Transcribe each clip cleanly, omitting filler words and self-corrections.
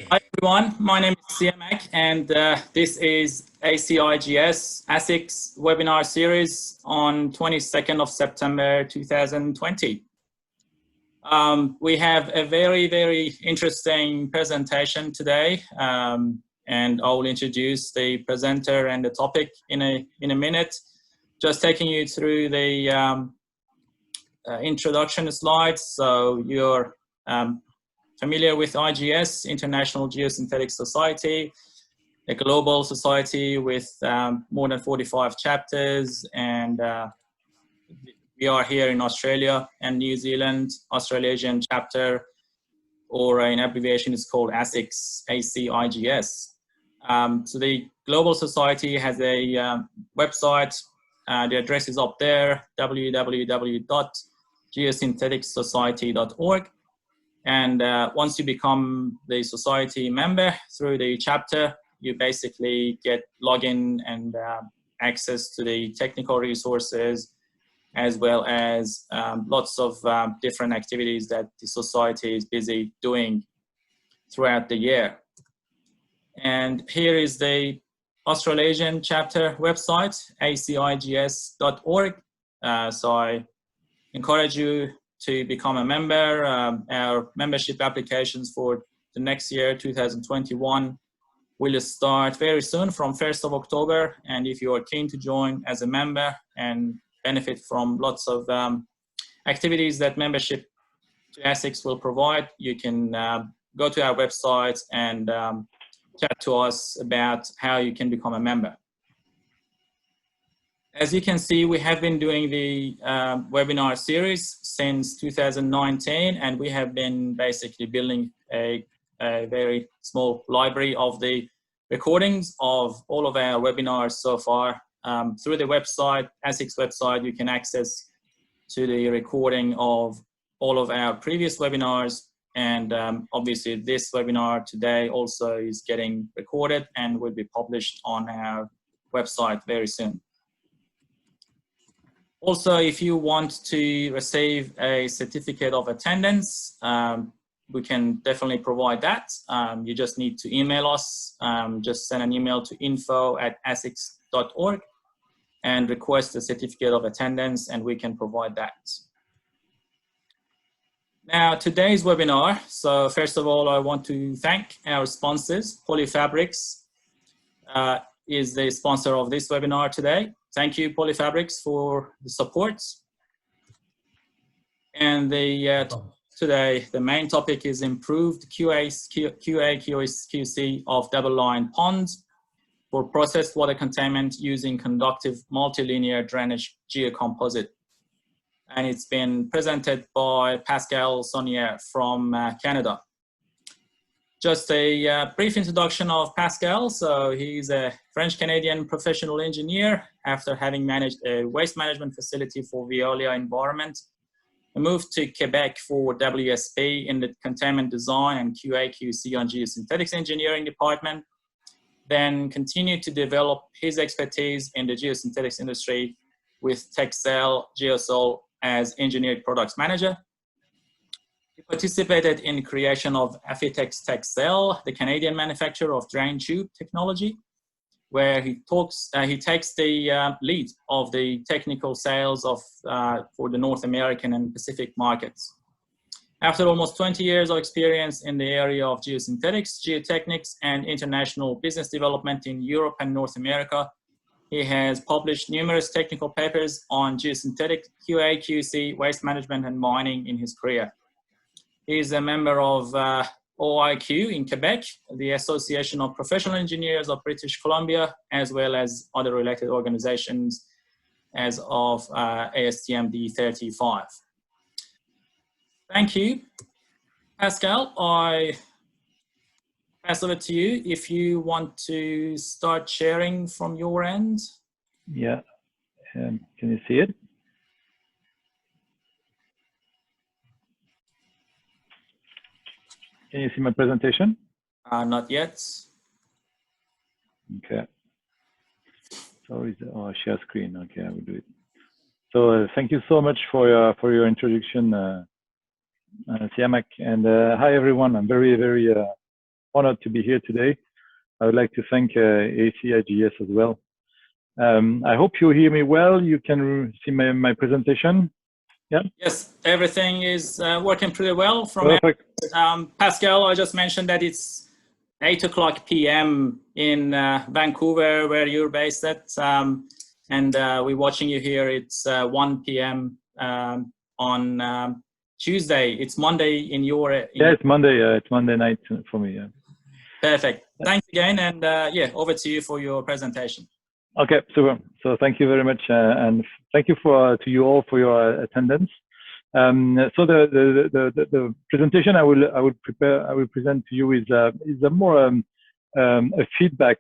Hi everyone, my name is Siamak and this is ACIGS ACIGS webinar series on 22nd of September 2020. We have a very interesting presentation today and I will introduce the presenter and the topic in a minute. Just taking you through the introduction slides so you're familiar with IGS, International Geosynthetic Society, a global society with more than 45 chapters, and we are here in Australia and New Zealand, Australasian chapter, or an abbreviation is called ACIGS, ACIGS. So the global society has a website, the address is up there, www.geosyntheticsociety.org. And once you become the society member through the chapter, you basically get login and access to the technical resources, as well as lots of different activities that the society is busy doing throughout the year. And here is the Australasian chapter website, acigs.org. So I encourage you to become a member. Our membership applications for the next year, 2021, will start very soon from 1st of October. And if you are keen to join as a member and benefit from lots of activities that membership to ACIGS will provide, you can go to our website and chat to us about how you can become a member. As you can see, we have been doing the webinar series since 2019, and we have been basically building a very small library of the recordings of all of our webinars so far. Through the website, ACIGS website, you can access to the recording of all of our previous webinars, and obviously this webinar today also is getting recorded and will be published on our website very soon. Also, if you want to receive a certificate of attendance, we can definitely provide that. You just need to email us. Just send an email to info@acigs.org and request a certificate of attendance, and we can provide that. Now, today's webinar. So first of all, I want to thank our sponsors. Polyfabrics is the sponsor of this webinar today. Thank you, Polyfabrics, for the support. And today, the main topic is improved QA/QC of double-line ponds for processed water containment using conductive multilinear drainage geocomposite. And it's been presented by Pascal Saunier from Canada. Just a brief introduction of Pascal. So he's a French-Canadian professional engineer. After having managed a waste management facility for Veolia Environment, he moved to Quebec for WSP in the containment design and QA/QC on geosynthetics engineering department. Then continued to develop his expertise in the geosynthetics industry with Texel Geosol as engineered products manager. He participated in the creation of Affitex Texel, the Canadian manufacturer of drain tube technology, where he takes the lead of the technical sales for the North American and Pacific markets. After almost 20 years of experience in the area of geosynthetics, geotechnics, and international business development in Europe and North America, he has published numerous technical papers on geosynthetic QA/QC, waste management, and mining in his career. He is a member of OIQ in Quebec, the Association of Professional Engineers of British Columbia, as well as other related organizations as of ASTM D35. Thank you. Pascal, I pass over to you if you want to start sharing from your end. Yeah, can you see it? Can you see my presentation? Not yet. Okay. Sorry, share screen. Okay, I will do it. So thank you so much for your introduction, Siamak. And hi everyone. I'm very honored to be here today. I would like to thank ACIGS as well. I hope you hear me well. You can see my presentation. Yeah. Yes, everything is working pretty well. Perfect. Pascal, I just mentioned that it's 8:00 p.m. in Vancouver, where you're based at, and we're watching you here. It's 1 p.m. On Tuesday. It's Monday in your. Yeah, it's Monday. It's Monday night for me. Yeah. Perfect. Thanks again, and yeah, over to you for your presentation. Okay, super. So thank you very much, and thank you to you all for your attendance. So the presentation I will present to you is a more a feedback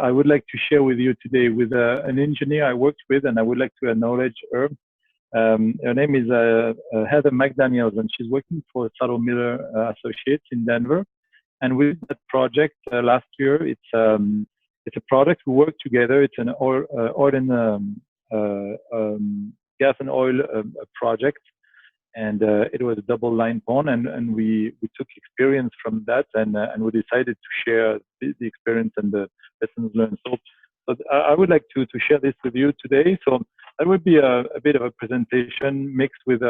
I would like to share with you today with an engineer I worked with, and I would like to acknowledge her. Her name is Heather McDaniels, and she's working for Saddle Miller Associates in Denver. And with that project last year, it's a product we work together. It's an oil and gas and oil project, and it was a double line pond, and we took experience from that, and we decided to share the experience and the lessons learned. So I would like to share this with you today. So that would be a bit of a presentation mixed with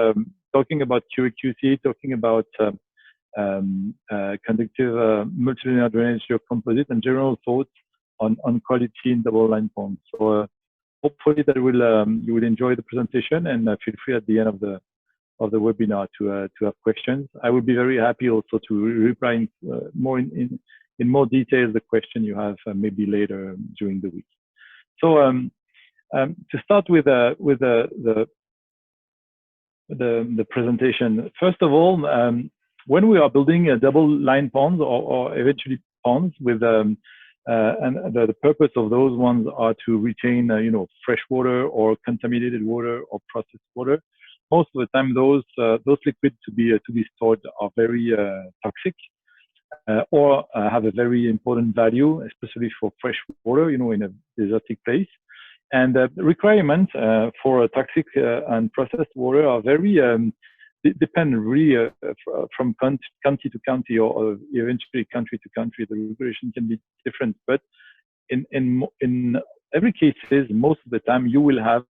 talking about QA/QC, talking about conductive multilinear drainage geocomposite, and general thoughts on quality in double line ponds. So hopefully that you will enjoy the presentation, and feel free at the end of the webinar to have questions. I would be very happy also to reply in more detail the question you have maybe later during the week. So to start with the presentation, first of all, when we are building a double line ponds or eventually ponds with and the purpose of those ones are to retain fresh water or contaminated water or processed water. Most of the time, those liquids to be stored are very toxic or have a very important value, especially for fresh water, in a desertic place. And the requirements for toxic and processed water are very depend really from county to county, or eventually country to country. The regulation can be different, but in every cases, most of the time you will have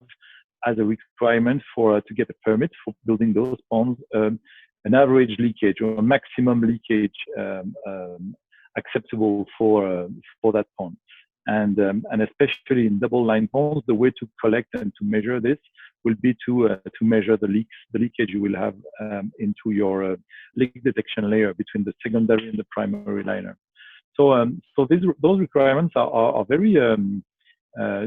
as a requirement to get a permit for building those ponds, an average leakage or a maximum leakage acceptable for that pond. And especially in double line ponds, the way to collect and to measure this will be to measure the leakage you will have into your leak detection layer between the secondary and the primary liner. So those requirements are very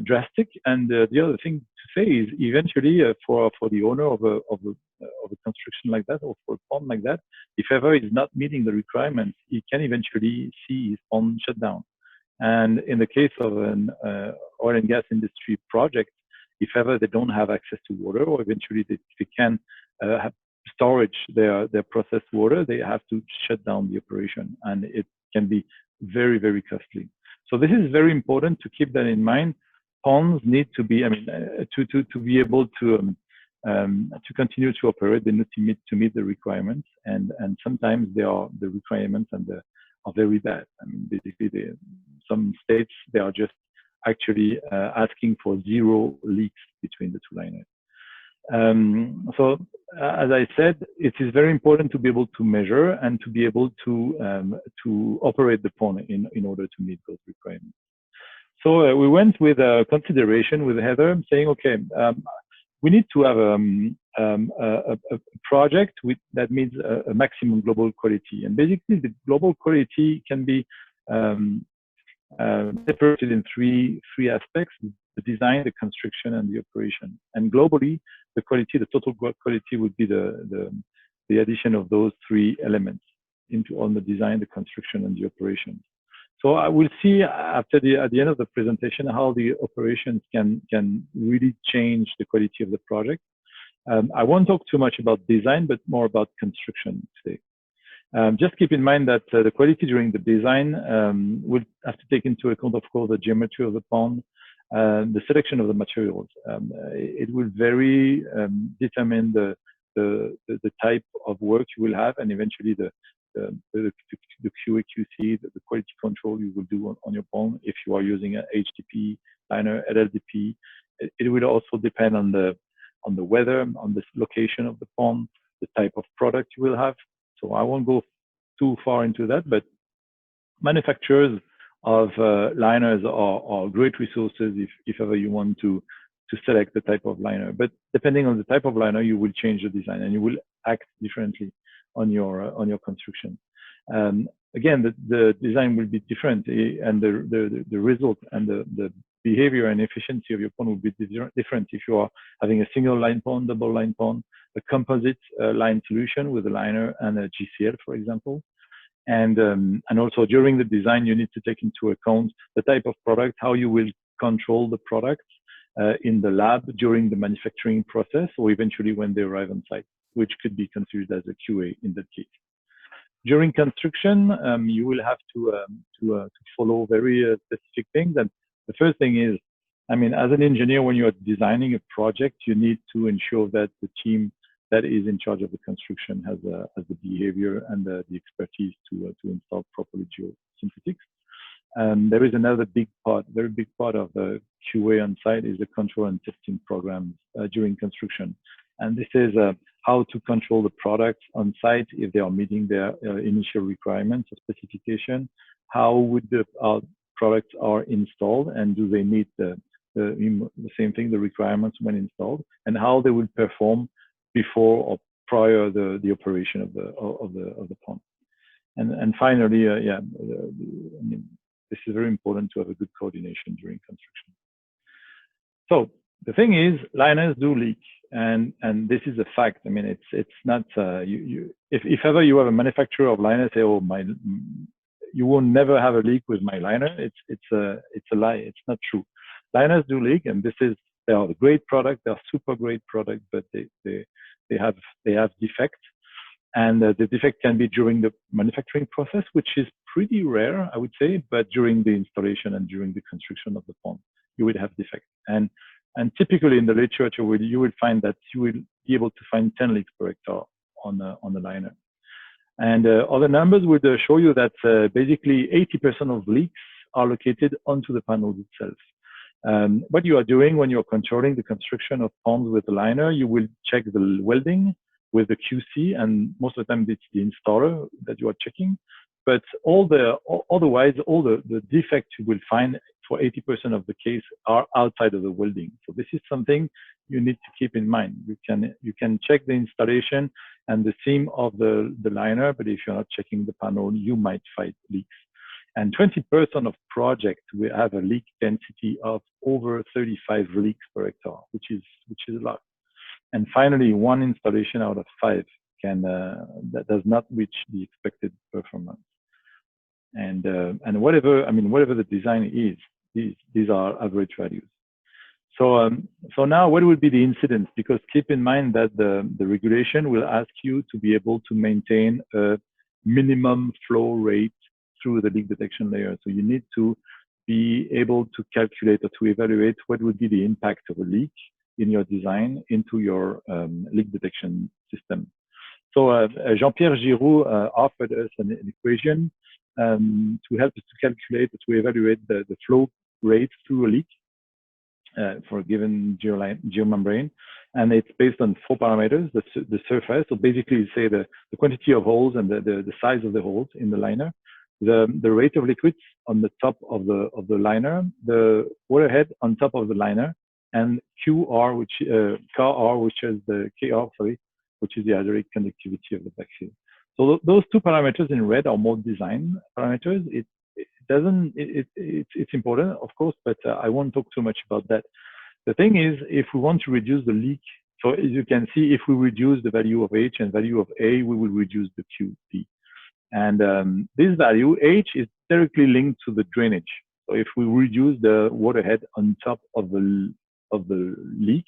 drastic. And the other thing to say is, eventually, for the owner of a construction like that, or for a pond like that, if ever is not meeting the requirements, he can eventually see his pond shut down. And in the case of an oil and gas industry project, if ever they don't have access to water, or eventually they can have storage their processed water, they have to shut down the operation, and it can be very, very costly. So this is very important to keep that in mind. Ponds need to be, to be able to continue to operate, they need to meet the requirements, and sometimes the requirements are very bad. Basically, some states, they are just actually asking for 0 leaks between the two liners. So as I said, it is very important to be able to measure and to be able to operate the pond in order to meet those requirements. So we went with a consideration with Heather, saying, okay, we need to have a project that meets a maximum global quality. And basically, the global quality can be separated in three aspects: the design, the construction, and the operation. And globally, the quality, the total quality, would be the addition of those 3 elements on the design, the construction, and the operation. So I will see at the end of the presentation how the operations can really change the quality of the project. I won't talk too much about design, but more about construction today. Just keep in mind that the quality during the design will have to take into account, of course, the geometry of the pond, the selection of the materials. It will very determine the type of work you will have, and eventually the the QA/QC, the quality control you will do on your pond. If you are using an HDP liner, LLDP, it will also depend on the weather, on the location of the pond, the type of product you will have. So I won't go too far into that, but manufacturers of liners are great resources if ever you want to select the type of liner. But depending on the type of liner, you will change the design and you will act differently on your construction. Again, the design will be different, and the result and the behavior and efficiency of your pond will be different if you are having a single line pond, double line pond, a composite line solution with a liner and a GCL, for example. And also during the design, you need to take into account the type of product, how you will control the product in the lab during the manufacturing process, or eventually when they arrive on site, which could be considered as a QA in that case. During construction, you will have to follow very specific things. And the first thing is, I mean, as an engineer, when you're designing a project, you need to ensure that the team that is in charge of the construction has the behavior and the expertise to install properly geosynthetics. There is another very big part of the QA on site is the control and testing programs during construction. And this is how to control the products on site if they are meeting their initial requirements or specification. How would the products are installed, and do they meet the same thing, the requirements when installed, and how they will perform before or prior the operation of the pond. And finally, I mean, this is very important to have a good coordination during construction. So the thing is, liners do leak, and this is a fact. I mean, it's not if ever you have a manufacturer of liners say, oh, you will never have a leak with my liner. It's a lie. It's not true. Liners do leak, and they are a great product. They are super great product, but they have defects, and the defect can be during the manufacturing process, which is pretty rare, I would say. But during the installation and during the construction of the pond, you will have defects. And typically in the literature, you will find that you will be able to find 10 leaks per hectare on the liner. And other numbers would show you that basically 80% of leaks are located onto the panel itself. What you are doing when you're controlling the construction of ponds with the liner, you will check the welding with the QC, and most of the time it's the installer that you are checking. But otherwise, all the defects you will find for 80% of the case are outside of the welding. So this is something you need to keep in mind. You can check the installation and the seam of the liner, but if you're not checking the panel, you might find leaks. And 20% of projects will have a leak density of over 35 leaks per hectare, which is a lot. And finally, one installation out of 5 that does not reach the expected performance. And whatever the design is, these are average values. So now what would be the incidence? Because keep in mind that the regulation will ask you to be able to maintain a minimum flow rate through the leak detection layer. So you need to be able to calculate or to evaluate what would be the impact of a leak in your design into your leak detection system. So Jean-Pierre Giroud offered us an equation to help us to calculate, to evaluate the flow rate through a leak for a given geomembrane. And it's based on 4 parameters, the surface. So basically, you say the quantity of holes and the size of the holes in the liner, the rate of liquids on the top of the liner, the water head on top of the liner, and KR, which is the hydraulic conductivity of the backfill. So those 2 parameters in red are more design parameters. It's important, of course, but I won't talk too much about that. The thing is, if we want to reduce the leak, so as you can see, if we reduce the value of H and value of A, we will reduce the QP. And this value, H, is directly linked to the drainage. So if we reduce the water head on top of the leak,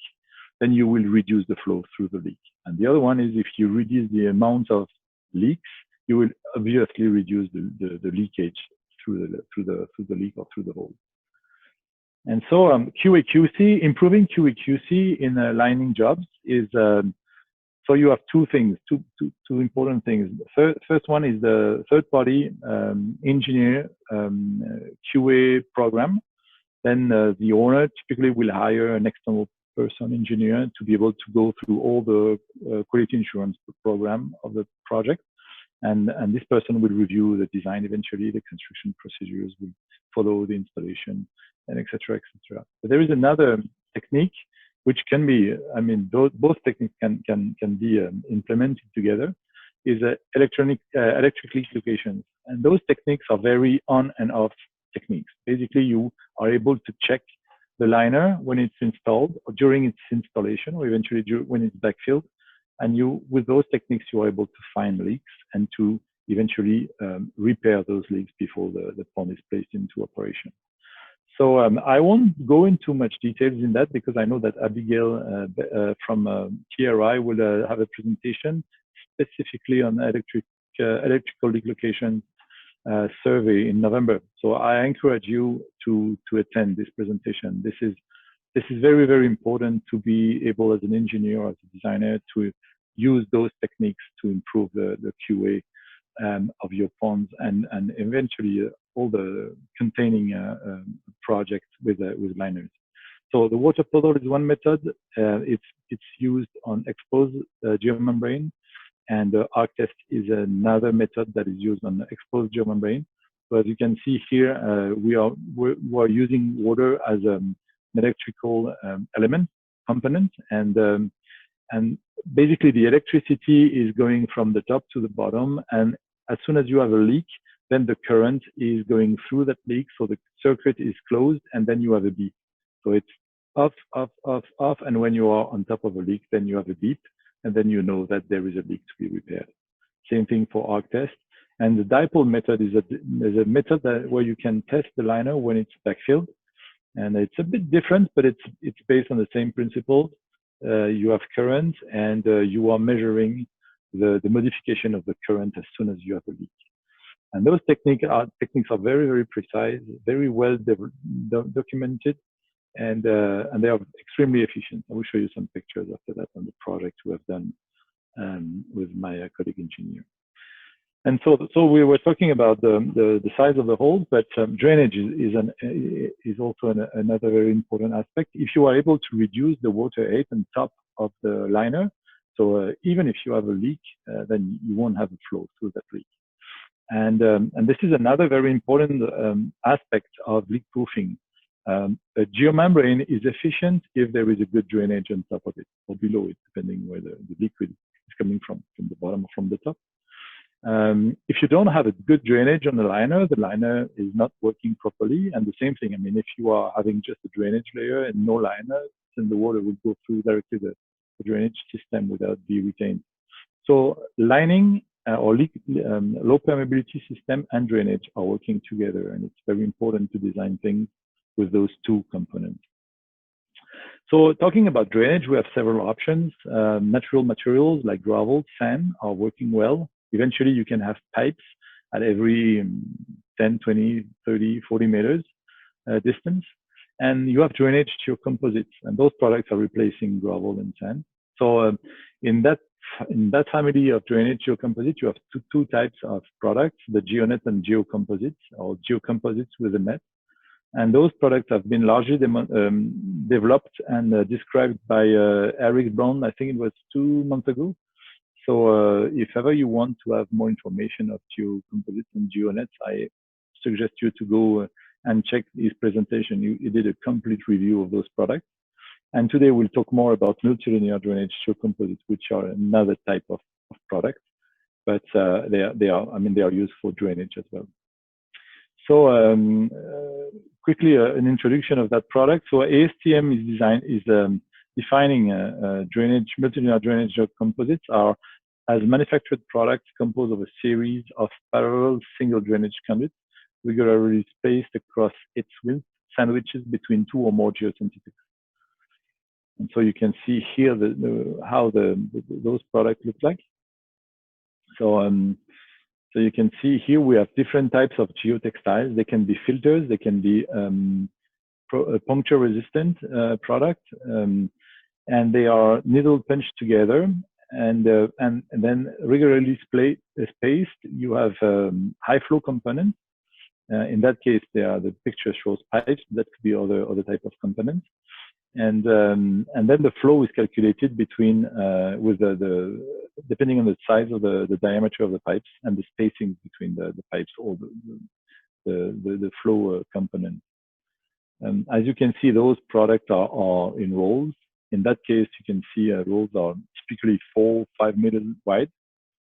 then you will reduce the flow through the leak. And the other one is if you reduce the amount of leaks, you will obviously reduce the leakage through the leak or through the hole. And so QA/QC, improving QA/QC in lining jobs is so So you have two things, two important things. First one is the third-party engineer QA program. Then the owner typically will hire an external person engineer to be able to go through all the quality insurance program of the project. And this person will review the design eventually, the construction procedures, will follow the installation, and et cetera, et cetera. But there is another technique which can be, I mean, both techniques can be implemented together, is electric leak locations. And those techniques are very on and off techniques. Basically, you are able to check the liner when it's installed, or during its installation, or eventually when it's backfilled. And with those techniques, you are able to find leaks and to eventually repair those leaks before the pond is placed into operation. So I won't go into much details in that because I know that Abigail from TRI will have a presentation specifically on electrical leak location survey in November. So I encourage you to attend this presentation. This is very, very important to be able as an engineer, as a designer, to use those techniques to improve the QA of your ponds and eventually all the containing projects with liners. So the water puddle is one method. It's used on exposed geomembrane, and arc test is another method that is used on exposed geomembrane. So as you can see here, we are using water as an electrical component, and basically the electricity is going from the top to the bottom, and as soon as you have a leak, then the current is going through that leak, so the circuit is closed, and then you have a beep. So it's off, off, off, off, and when you are on top of a leak, then you have a beep, and then you know that there is a leak to be repaired. Same thing for arc test. And the dipole method is a method where you can test the liner when it's backfilled, and it's a bit different, but it's based on the same principles. You have current, and you are measuring the modification of the current as soon as you have a leak. And those techniques are very, very precise, very well documented, and they are extremely efficient. I will show you some pictures after that on the project we have done with my colleague engineer. And so we were talking about the size of the holes, but drainage is also another very important aspect. If you are able to reduce the water height on top of the liner, so even if you have a leak, then you won't have a flow through that leak. And this is another very important aspect of leak proofing. A geomembrane is efficient if there is a good drainage on top of it or below it, depending where the liquid is coming from the bottom or from the top. If you don't have a good drainage on the liner is not working properly. And the same thing, I mean, if you are having just a drainage layer and no liner, then the water will go through directly the drainage system without being retained. So lining or low permeability system and drainage are working together, and it's very important to design things with those two components. So talking about drainage, we have several options. Natural materials like gravel, sand are working well. Eventually, you can have pipes at every 10, 20, 30, 40 meters distance. And you have drainage geocomposites, and those products are replacing gravel and sand. So in that family of drainage geocomposites, you have two types of products, the geonet and geocomposites, or geocomposites with a net. And those products have been largely developed and described by Eric Brown, I think it was 2 months ago. So if ever you want to have more information of geocomposites and geonets, I suggest you to go and check his presentation. He did a complete review of those products. And today we'll talk more about multilinear drainage geocomposites, which are another type of product, but they are used for drainage as well. So quickly, an introduction of that product. So ASTM is defining multilinear drainage geocomposites are as manufactured products composed of a series of parallel single drainage conduits regularly spaced across its width, sandwiches between 2 or more geocentipedes. And so you can see here how those products look like. So you can see here we have different types of geotextiles. They can be filters, they can be puncture resistant product, and they are needle punched together. and then regularly spaced, you have high flow components. In that case, the picture shows pipes. That could be other type of components. And then the flow is calculated between with depending on the size of the diameter of the pipes and the spacing between the pipes or the flow component. As you can see, those products are in rolls. In that case, you can see rolls are typically 4-5 meters wide.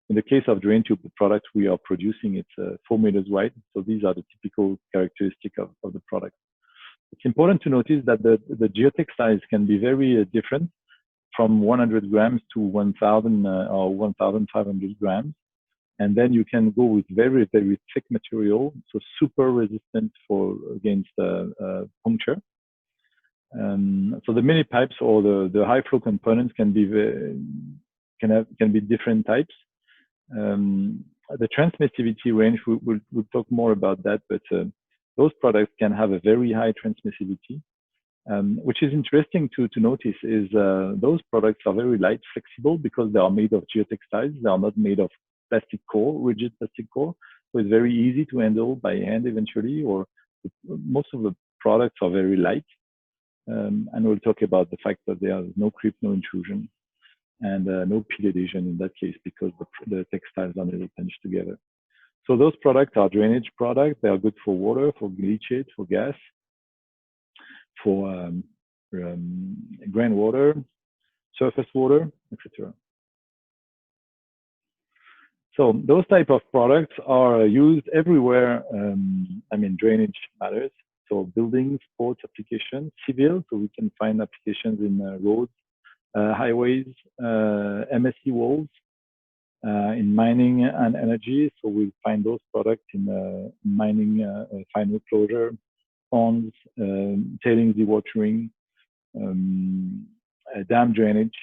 In the case of drain tube, the product we are producing, it's 4 meters wide. So these are the typical characteristics of the product. It's important to notice that the geotech size can be very different from 100 grams to 1,000 or 1,500 grams. And then you can go with very, very thick material, so super resistant against puncture. So the mini pipes or the high flow components can be different types. The transmissivity range, we'll talk more about that, but those products can have a very high transmissivity. Which is interesting to notice is those products are very light, flexible because they are made of geotextiles. They are not made of plastic core, rigid plastic core. So it's very easy to handle by hand eventually, or most of the products are very light. And we'll talk about the fact that there is no creep, no intrusion, and no peel adhesion in that case because the textiles are never punched together. So those products are drainage products. They are good for water, for leachate, for gas, for groundwater, surface water, etc. So those type of products are used everywhere. I mean, drainage matters. So buildings, sports applications, civil. So we can find applications in roads, highways, MSE walls, in mining and energy. So we'll find those products in mining, final closure, ponds, tailings dewatering, dam drainage,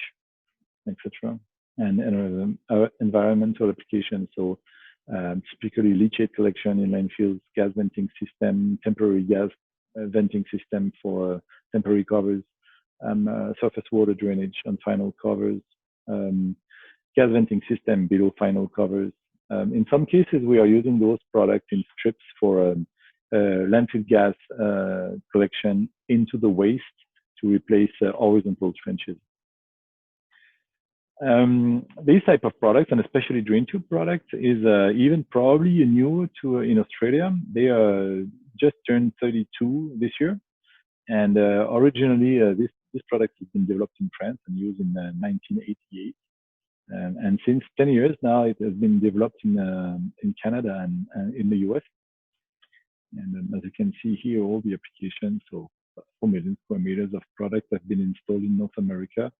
etc. And environmental applications. So typically leachate collection in landfills, gas venting system, temporary gas venting system for temporary covers, surface water drainage on final covers, gas venting system below final covers. In some cases, we are using those products in strips for landfill gas collection into the waste to replace horizontal trenches. These type of products, and especially drain tube products, is even probably new in Australia. They just turned 32 this year, and originally this product has been developed in France and used in 1988. And since 10 years now, it has been developed in Canada and in the US. And as you can see here, all the applications, so 4 million square meters of product have been installed in North America.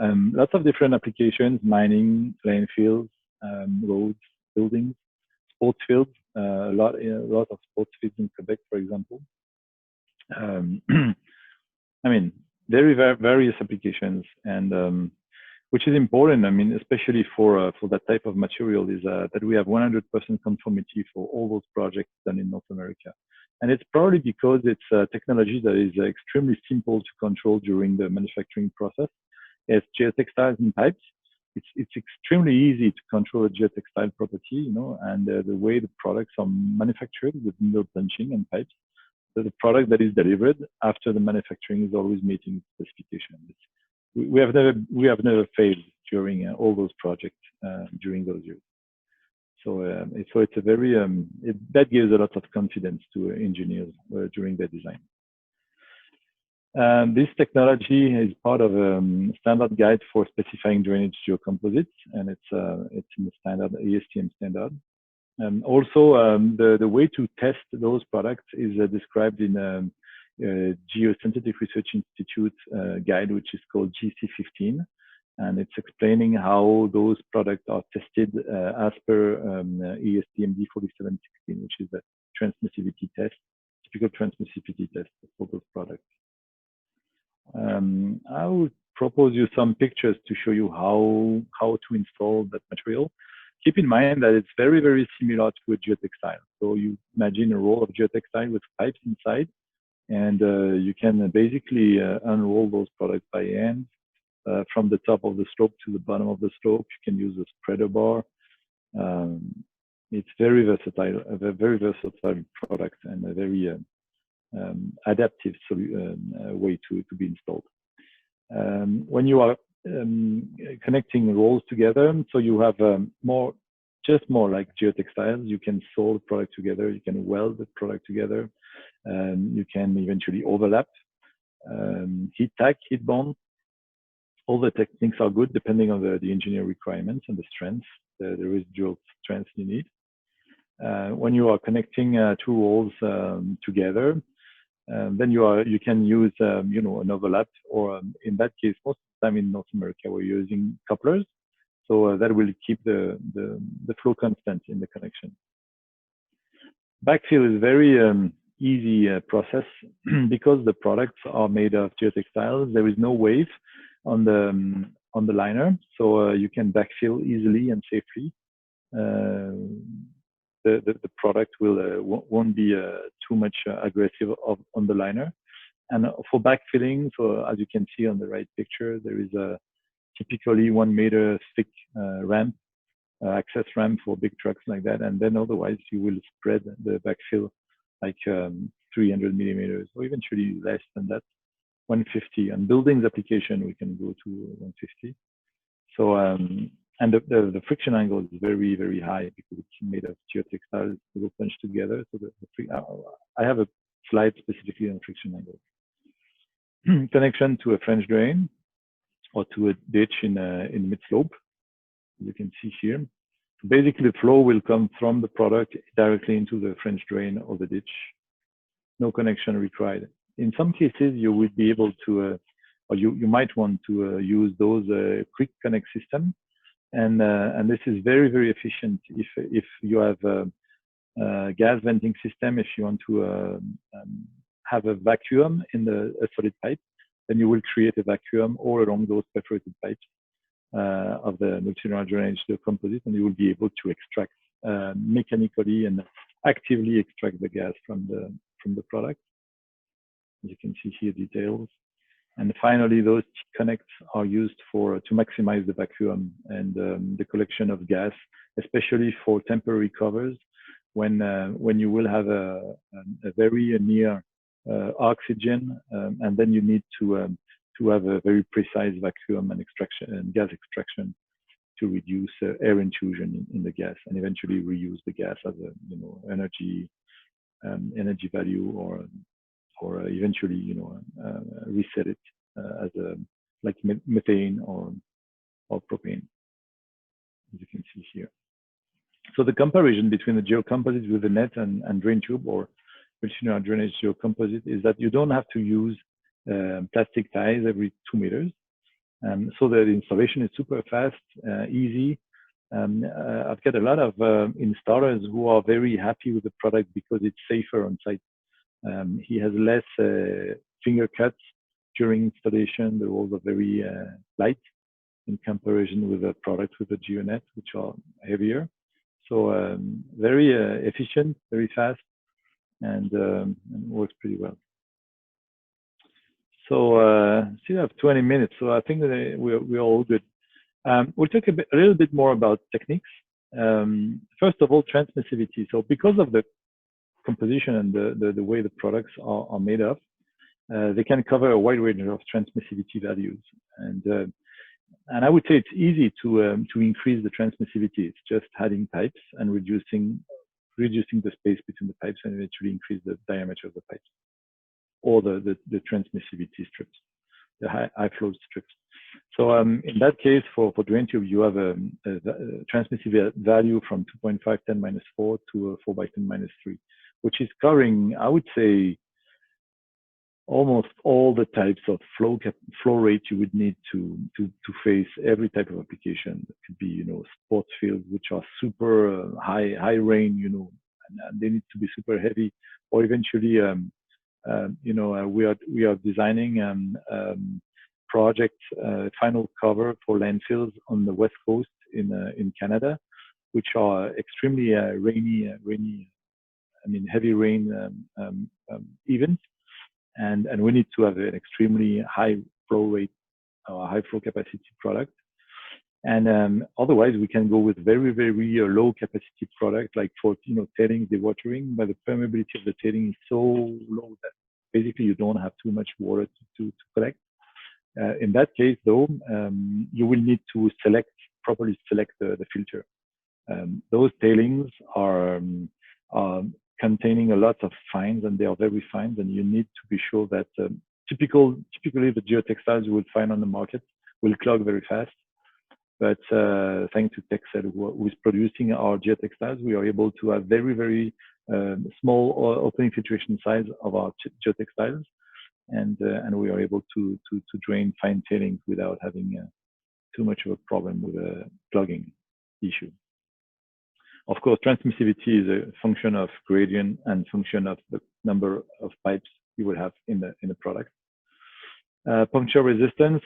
Lots of different applications: mining, landfills, roads, buildings, sports fields. A lot of sports fields in Quebec, for example. I mean, various applications, and which is important. I mean, especially for that type of material, is that we have 100% conformity for all those projects done in North America. And it's probably because it's technology that is extremely simple to control during the manufacturing process. As geotextiles and pipes, it's extremely easy to control a geotextile property, and the way the products are manufactured with needle punching and pipes. So the product that is delivered after the manufacturing is always meeting specifications. We have never failed during all those projects during those years. So it's a very that gives a lot of confidence to engineers during their design. This technology is part of a standard guide for specifying drainage geocomposites, and it's in the standard ASTM standard. Also, the way to test those products is described in Geosynthetic Research Institute guide, which is called GC15, and it's explaining how those products are tested as per ASTM D4716, which is a transmissivity test, typical transmissivity test for those products. I would propose you some pictures to show you how to install that material. Keep in mind that it's very, very similar to a geotextile. So you imagine a roll of geotextile with pipes inside, and you can basically unroll those products by hand, from the top of the slope to the bottom of the slope. You can use a spreader bar. It's very versatile, a very versatile product, and a very adaptive way to be installed. When you are connecting rolls together, so you have more like geotextiles. You can sew the product together, you can weld the product together, you can eventually overlap, heat tack, heat bond. All the techniques are good depending on the engineer requirements and the strength, the residual strength you need. When you are connecting two rolls together, then you can use an overlap, or in that case, most of the time in North America, we're using couplers. So that will keep the flow constant in the connection. Backfill is very easy process because the products are made of geotextiles. There is no wave on the liner, so you can backfill easily and safely. The product won't be too much aggressive on the liner. And for backfilling, so as you can see on the right picture, there is a typically 1 meter thick ramp, access ramp for big trucks like that. And then otherwise you will spread the backfill like 300 millimeters, or eventually less than that, 150. And buildings application, we can go to 150. So, and the friction angle is very, very high because it's made of geotextiles that will punch together. So I have a slide specifically on friction angle. Connection to a French drain or to a ditch in mid-slope, you can see here. So basically, the flow will come from the product directly into the French drain or the ditch. No connection required. In some cases, you would be able to, or you might want to use those quick connect system. And this is very, very efficient if you have a gas venting system. If you want to have a vacuum in a solid pipe, then you will create a vacuum all along those perforated pipes of the multi-layer drainage composite, and you will be able to extract mechanically and actively extract the gas from the product. As you can see here, details. And finally, those connects are used to maximize the vacuum and the collection of gas, especially for temporary covers when you will have a very near oxygen, and then you need to have a very precise vacuum and extraction and gas extraction to reduce air intrusion in the gas, and eventually reuse the gas as a energy value, or eventually reset it as like methane or propane, as you can see here. So the comparison between the geocomposite with the net and drain tube or multi-layer drainage geocomposite is that you don't have to use plastic ties every 2 meters. So the installation is super fast, easy. I've got a lot of installers who are very happy with the product because it's safer on site. He has less finger cuts during installation. The rolls are very light in comparison with the products with the GeoNet, which are heavier. So very efficient, very fast, and works pretty well. So still have 20 minutes, so I think that we're all good. We'll talk a little bit more about techniques. First of all, transmissivity. So because of the composition and the way the products are made of, they can cover a wide range of transmissivity values. And I would say it's easy to increase the transmissivity. It's just adding pipes and reducing the space between the pipes, and eventually increase the diameter of the pipes, or the transmissivity strips, the high flow strips. So in that case, for drain tube, you have a transmissivity value from 2.510-4 to 4/10-3, which is covering, I would say, almost all the types of flow rate you would need to face every type of application. It could be, sports fields, which are super high rain, and they need to be super heavy, or eventually, we are designing project final cover for landfills on the west coast in Canada, which are extremely rainy. I mean, heavy rain events. And we need to have an extremely high flow rate high flow capacity product. And otherwise, we can go with very, very low capacity product, like for tailings dewatering, but the permeability of the tailing is so low that basically you don't have too much water to collect. In that case, though, you will need to properly select the filter. Those tailings are containing a lot of fines, and they are very fine, and you need to be sure that typically the geotextiles you will find on the market will clog very fast. But thanks to Texel, who is producing our geotextiles, we are able to have very, very small opening filtration size of our geotextiles, and we are able to drain fine tailings without having too much of a problem with a clogging issue. Of course, transmissivity is a function of gradient and function of the number of pipes you will have in the product. Puncture resistance.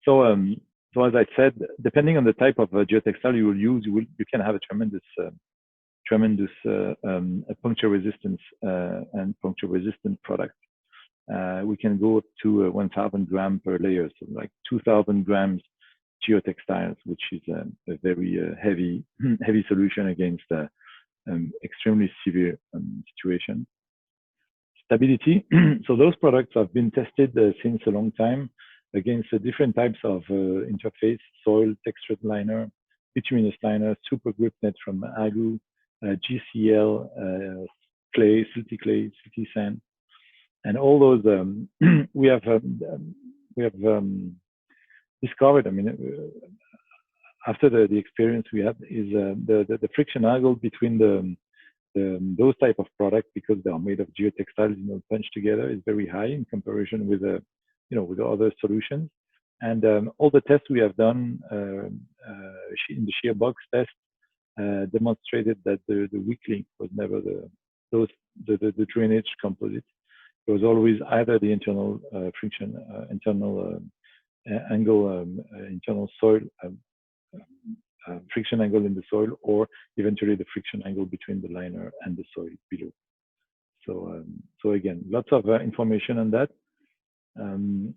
So as I said, depending on the type of geotextile you will use, you can have a tremendous puncture resistance and puncture resistant product. We can go up to 1,000 grams per layer, so like 2,000 grams geotextiles, which is a very heavy solution against extremely severe situation. Stability. So those products have been tested since a long time against different types of interface: soil, textured liner, bituminous liner, super grip net from Agu, GCL, clay, silty sand, and all those we have discovered. I mean, after the experience we had, is the friction angle between those type of products, because they are made of geotextiles, punched together, is very high in comparison with with other solutions. And all the tests we have done in the shear box test demonstrated that the weak link was never the drainage composite. It was always either the internal friction, internal angle, internal soil friction angle in the soil, or eventually the friction angle between the liner and the soil below. So again, lots of information on that. And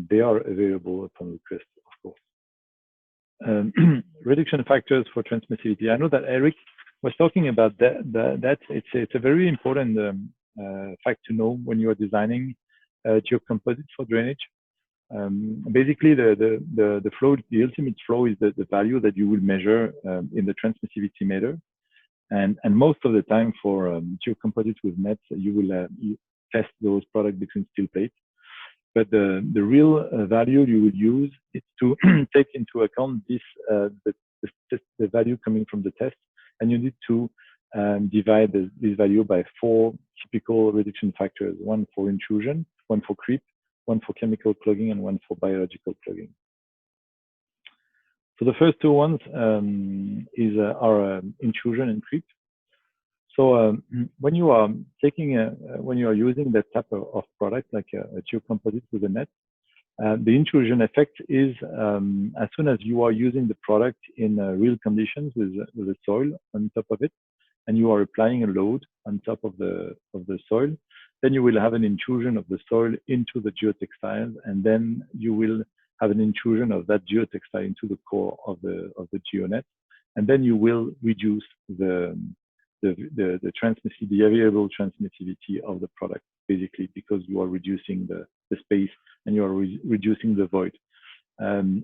they are available upon request, of course. Reduction factors for transmissivity. I know that Eric was talking about that. It's a very important fact to know when you are designing geocomposites for drainage. Basically, the flow, the ultimate flow, is the value that you will measure in the transmissivity meter. And most of the time for geocomposites with nets, you will test those products between steel plates. But the real value you would use is to take into account this the value coming from the test, and you need to divide this value by 4 typical reduction factors: 1 for intrusion, 1 for creep, 1 for chemical clogging, and 1 for biological clogging. So the first 2 ones are intrusion and creep. So when you are using that type of product, like a geocomposite with a net, the intrusion effect is as soon as you are using the product in real conditions with the soil on top of it, and you are applying a load on top of the soil, then you will have an intrusion of the soil into the geotextile, and then you will have an intrusion of that geotextile into the core of the geonet, and then you will reduce the available transmissivity of the product, basically, because you are reducing the space and you are reducing the void.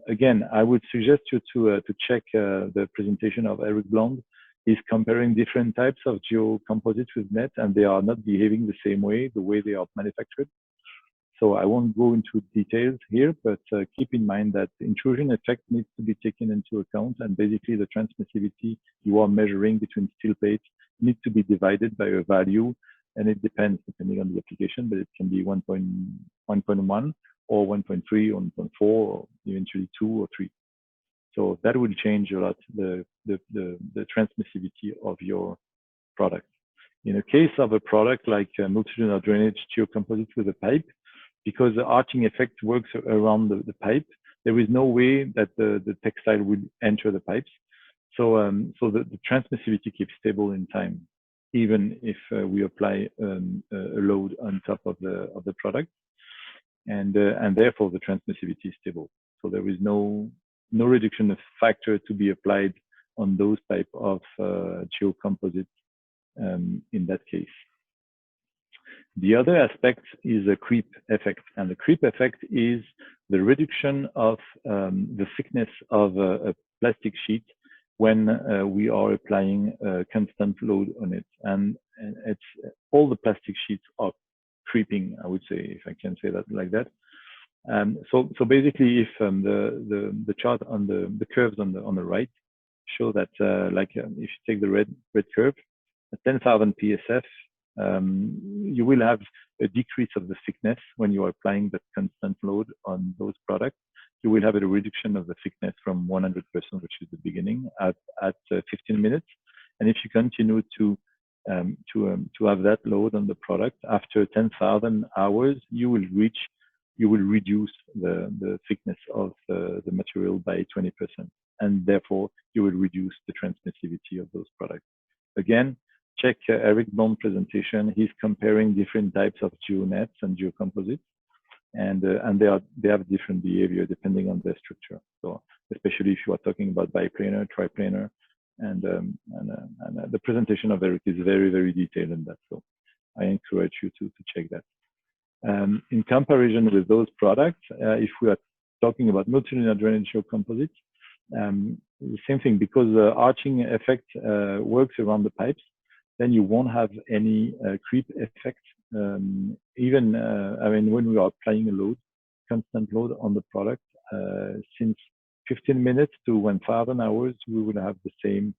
Again, I would suggest you to check the presentation of Eric Blond. He's comparing different types of geocomposites with net, and they are not behaving the same way, the way they are manufactured. So I won't go into details here, but keep in mind that the intrusion effect needs to be taken into account, and basically the transmissivity you are measuring between steel plates needs to be divided by a value, and it depends depending on the application, but it can be 1.1 or 1.3 or 1.4 or eventually 2 or 3. So that will change a lot the transmissivity of your product. In a case of a product like multitudinal drainage geocomposite with a pipe, because the arching effect works around the pipe, there is no way that the textile will enter the pipes. So the transmissivity keeps stable in time, even if we apply a load on top of the product. and therefore the transmissivity is stable. So there is no reduction of factor to be applied on those type of geocomposites in that case. The other aspect is a creep effect, and the creep effect is the reduction of the thickness of a plastic sheet when we are applying a constant load on it. And it's all the plastic sheets are creeping, I would say, if I can say that like that. So basically, if the chart on the curves on the right show that if you take the red curve at 10,000 psf, you will have a decrease of the thickness when you are applying that constant load on those products. You will have a reduction of the thickness from 100%, which is the beginning, at 15 minutes. And if you continue to have that load on the product after 10,000 hours, you will reduce the thickness of the material by 20%, and therefore you will reduce the transmissivity of those products. Again, check Eric Blom's presentation. He's comparing different types of geonets and geocomposites, and they have different behavior depending on their structure. So especially if you are talking about biplanar, triplanar, and the presentation of Eric is very, very detailed in that. So I encourage you to check that. In comparison with those products, if we are talking about multilinear drainage geocomposites, the same thing, because the arching effect works around the pipes, then you won't have any creep effect. Even, I mean, when we are applying a load, constant load on the product, since 15 minutes to 1,000 hours, we will have the same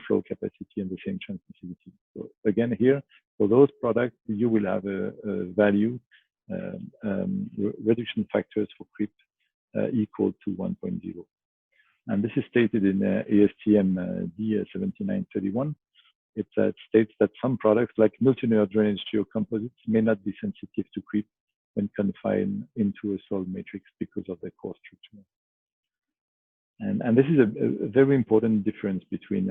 flow capacity and the same transmissivity. So again, here, for those products, you will have a value, reduction factors for creep equal to 1.0. And this is stated in ASTM D7931. It states that some products like multilinear drainage geocomposites may not be sensitive to creep when confined into a soil matrix because of their core structure. And this is a very important difference between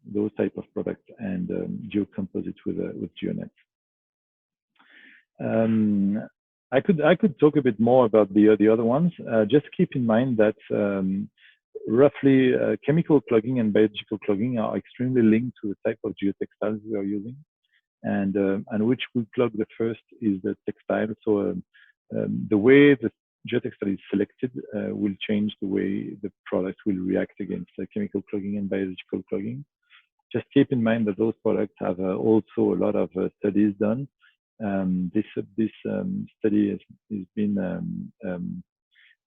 those type of products and geocomposites with geonets. I could talk a bit more about the other ones. Just keep in mind that roughly chemical clogging and biological clogging are extremely linked to the type of geotextiles we are using, and which will clog the first is the textile. So the way the geotextile is selected will change the way the product will react against chemical clogging and biological clogging. Just keep in mind that those products have also a lot of studies done. This study has been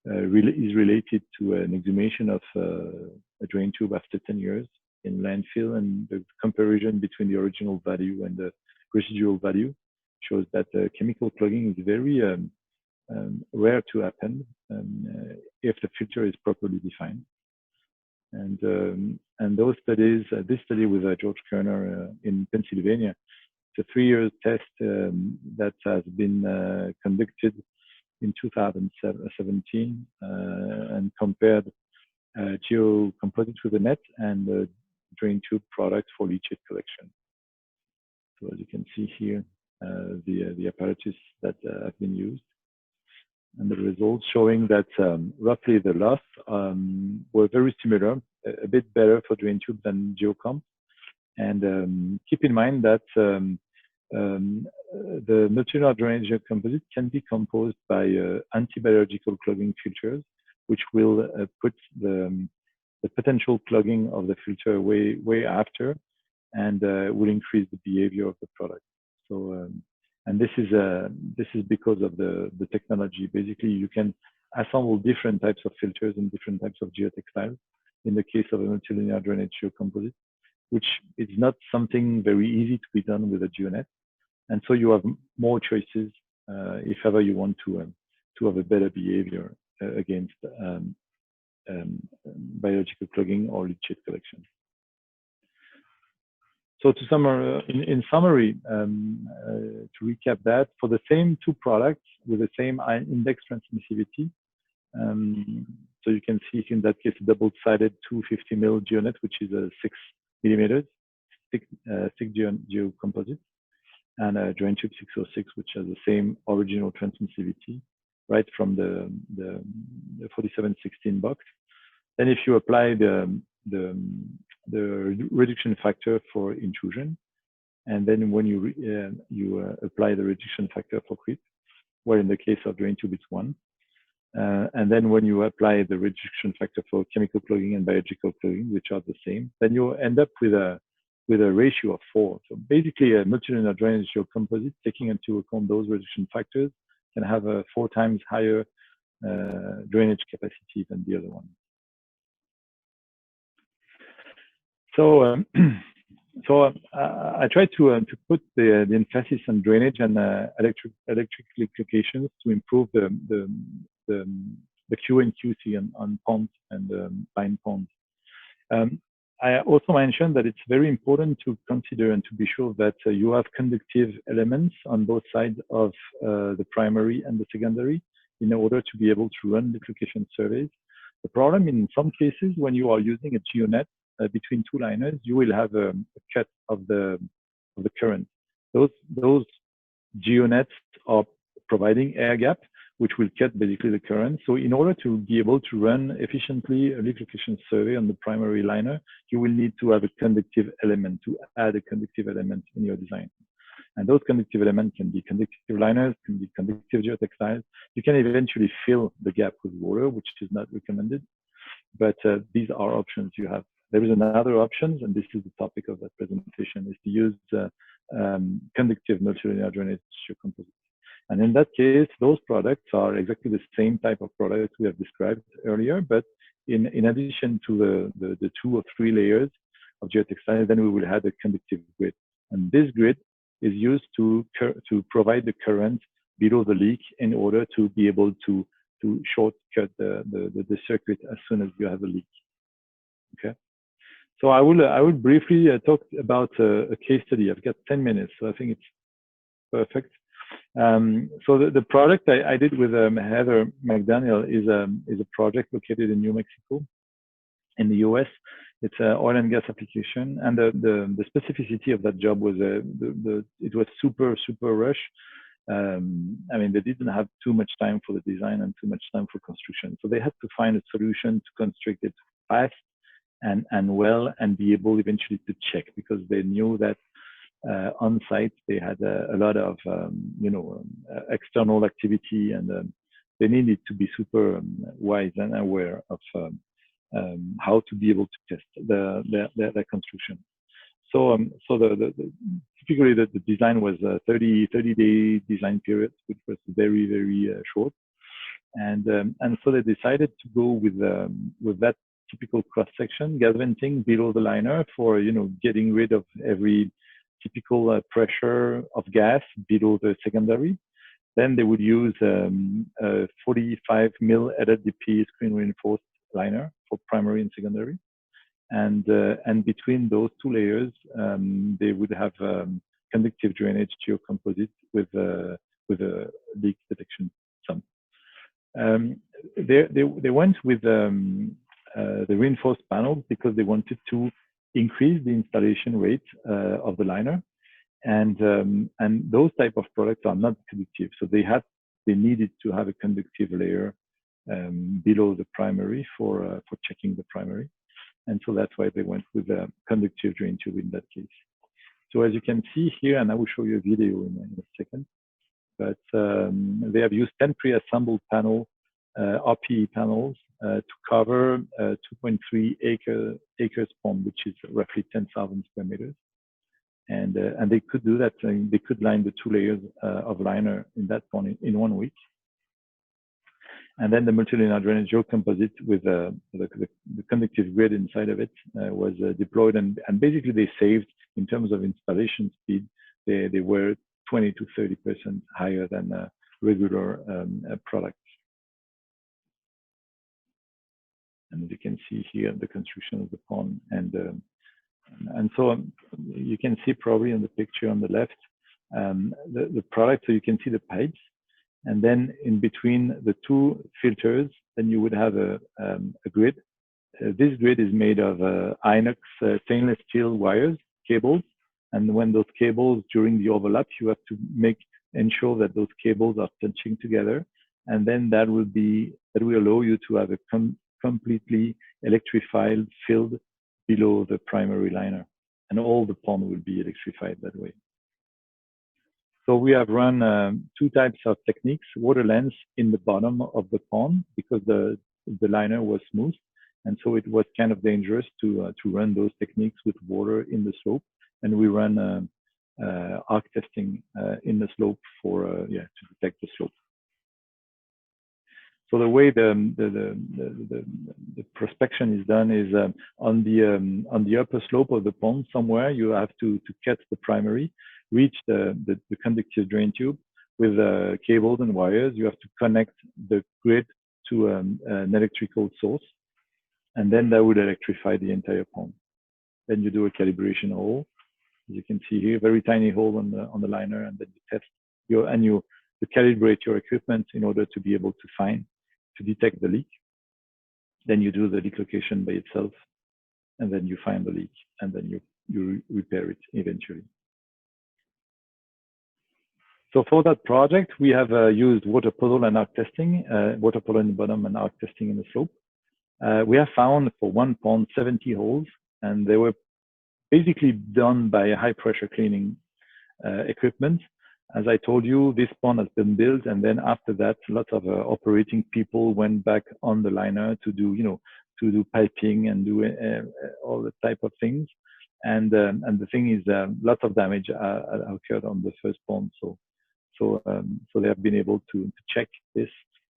is related to an exhumation of a drain tube after 10 years in landfill, and the comparison between the original value and the residual value shows that chemical clogging is very rare to happen if the filter is properly defined. And those studies, this study with George Kerner in Pennsylvania, it's a 3-year test that has been conducted in 2017 and compared geocomposites with a net and drain tube products for leachate collection. So as you can see here, the apparatus that have been used, and the results showing that roughly the loss were very similar, a bit better for drain tube than geocomp. And keep in mind that the multilinear drainage composite can be composed by anti-biological clogging filters, which will put the potential clogging of the filter way after, and will increase the behavior of the product. So, and this is because of the technology. Basically, you can assemble different types of filters and different types of geotextiles in the case of a multilinear drainage geocomposite, which is not something very easy to be done with a geonet. And so you have more choices if ever you want to have a better behavior against biological clogging or leachate collection. So to summarize, in summary, to recap that, for the same two products with the same index transmissivity, so you can see in that case a double-sided 250 mil geonet, which is a 6 millimeters, thick geocomposite, and a drain tube 606, which has the same original transmissivity right from the 4716 box. Then if you apply the reduction factor for intrusion, and then when you apply the reduction factor for creep, where in the case of drain tube it's 1, and then when you apply the reduction factor for chemical clogging and biological clogging, which are the same, then you end up with a ratio of 4. So basically, a multilinear drainage geocomposite, taking into account those reduction factors, can have a 4 times higher drainage capacity than the other one. So, I tried to put the emphasis on drainage and electric locations to improve the Q and QC on ponds and line ponds. I also mentioned that it's very important to consider and to be sure that you have conductive elements on both sides of the primary and the secondary in order to be able to run the location surveys. The problem in some cases, when you are using a geonet between 2 liners, you will have a cut of the current. Those geonets are providing air gap, which will cut basically the current. So in order to be able to run efficiently a leak location survey on the primary liner, you will need to have a conductive element, to add a conductive element in your design. And those conductive elements can be conductive liners, can be conductive geotextiles. You can eventually fill the gap with water, which is not recommended. But these are options you have. There is another option, and this is the topic of that presentation, is to use conductive multilinear drainage geocomposites. And in that case, those products are exactly the same type of products we have described earlier, but in addition to the 2 or 3 layers of geotextile, then we will have a conductive grid. And this grid is used to provide the current below the leak in order to be able to shortcut the circuit as soon as you have a leak. Okay. So I will briefly talk about a case study. I've got 10 minutes, so I think it's perfect. So the product I did with Heather McDaniel is a project located in New Mexico, in the US. It's an oil and gas application, and the specificity of that job was it was super rush. I mean, they didn't have too much time for the design and too much time for construction, so they had to find a solution to construct it fast and well, and be able eventually to check, because they knew that on site they had a lot of external activity, and they needed to be super wise and aware of how to be able to test the construction. So typically the design was a 30-day design period, which was very short, and so they decided to go with that typical cross section gas venting below the liner for getting rid of every typical pressure of gas below the secondary. Then they would use a 45 mil LLDP screen reinforced liner for primary and secondary, and between those 2 layers they would have conductive drainage geocomposite with a leak detection sump. They went with the reinforced panels because they wanted to increase the installation rate of the liner, and those type of products are not conductive, so they needed to have a conductive layer below the primary for checking the primary, and so that's why they went with a conductive drain tube in that case. So as you can see here, and I will show you a video in a second, but they have used 10 pre-assembled panel RPE panels to cover 2.3 acres pond, which is roughly 10,000 square meters. And they could do that. They could line the 2 layers of liner in that pond in 1 week. And then the multilinear drainage geocomposite with the conductive grid inside of it was deployed, and basically they saved, in terms of installation speed, they were 20 to 30% higher than regular products. And as you can see here, the construction of the pond, and so you can see probably in the picture on the left the product. So you can see the pipes, and then in between the 2 filters, then you would have a grid. This grid is made of inox stainless steel wires, cables, and when those cables, during the overlap, you have to ensure that those cables are touching together, and then that will allow you to have a completely electrified field below the primary liner, and all the pond will be electrified that way. So we have run two types of techniques: water lens in the bottom of the pond because the liner was smooth, and so it was kind of dangerous to run those techniques with water in the slope. And we run arc testing in the slope for to detect the slope. So the way the prospection is done is on the upper slope of the pond somewhere you have to cut the primary, reach the conductive drain tube with cables and wires. You have to connect the grid to an electrical source, and then that would electrify the entire pond. Then you do a calibration hole, as you can see here, very tiny hole on the liner, and then you test you calibrate your equipment in order to be able to detect the leak. Then you do the leak location by itself, and then you find the leak, and then you repair it eventually. So for that project, we have used water puddle and arc testing, water puddle in the bottom and arc testing in the slope. We have found for one pond 70 holes, and they were basically done by high pressure cleaning equipment. As I told you, this pond has been built, and then after that, lots of operating people went back on the liner to do piping and do all the type of things. And the thing is, lots of damage occurred on the first pond. So they have been able to check this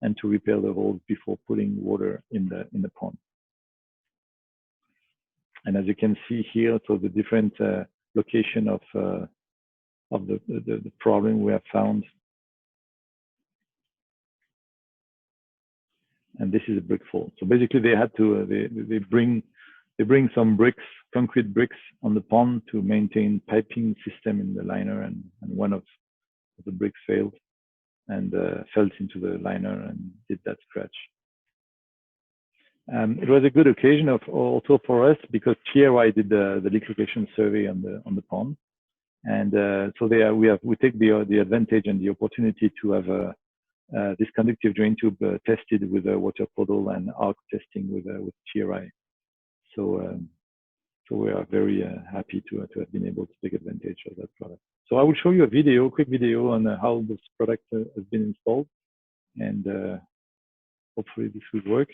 and to repair the holes before putting water in the pond. And as you can see here, so the different location of the problem we have found. And this is a brick fall. So basically they had to, they bring some bricks, concrete bricks on the pond to maintain piping system in the liner, and one of the bricks failed and fell into the liner and did that scratch. It was a good occasion also for us because TRI did the leak location survey on the pond. And so we take the advantage and the opportunity to have this conductive drain tube tested with a water puddle and arc testing with TRI. So we are very happy to have been able to take advantage of that product. So I will show you a quick video on how this product has been installed, and hopefully this will work.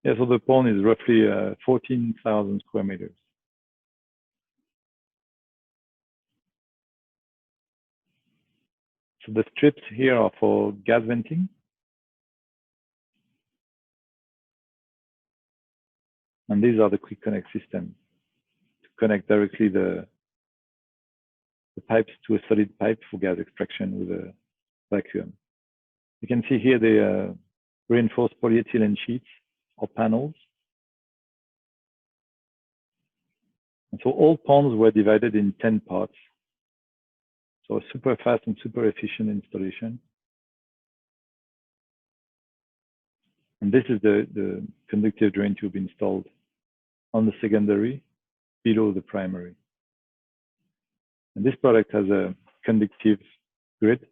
Yeah, so the pond is roughly 14,000 square meters. So the strips here are for gas venting. And these are the quick connect systems to connect directly the pipes to a solid pipe for gas extraction with a vacuum. You can see here the reinforced polyethylene sheets or panels. And so all ponds were divided in 10 parts. So a super fast and super efficient installation. And this is the conductive drain tube installed on the secondary below the primary. And this product has a conductive grid.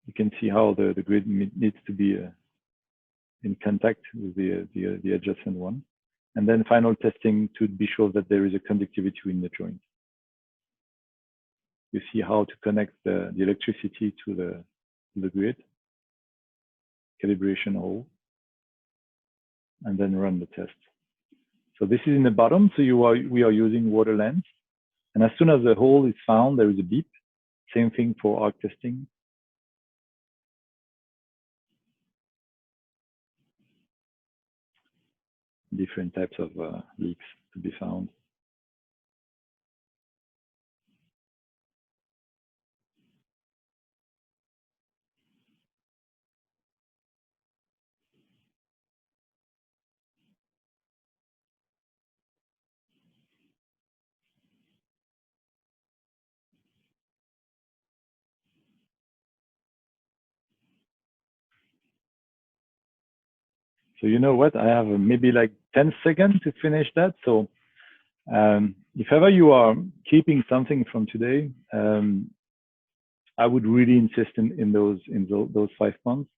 You can see how the grid needs to be in contact with the adjacent one. And then final testing to be sure that there is a conductivity in the joint. You see how to connect the electricity to the grid, calibration hole, and then run the test. So this is in the bottom, so we are using water lens. And as soon as the hole is found, there is a beep. Same thing for arc testing. different types of leaks to be found. So you know what? I have maybe like 10 seconds to finish that. So if ever you are keeping something from today, I would really insist in those 5 points.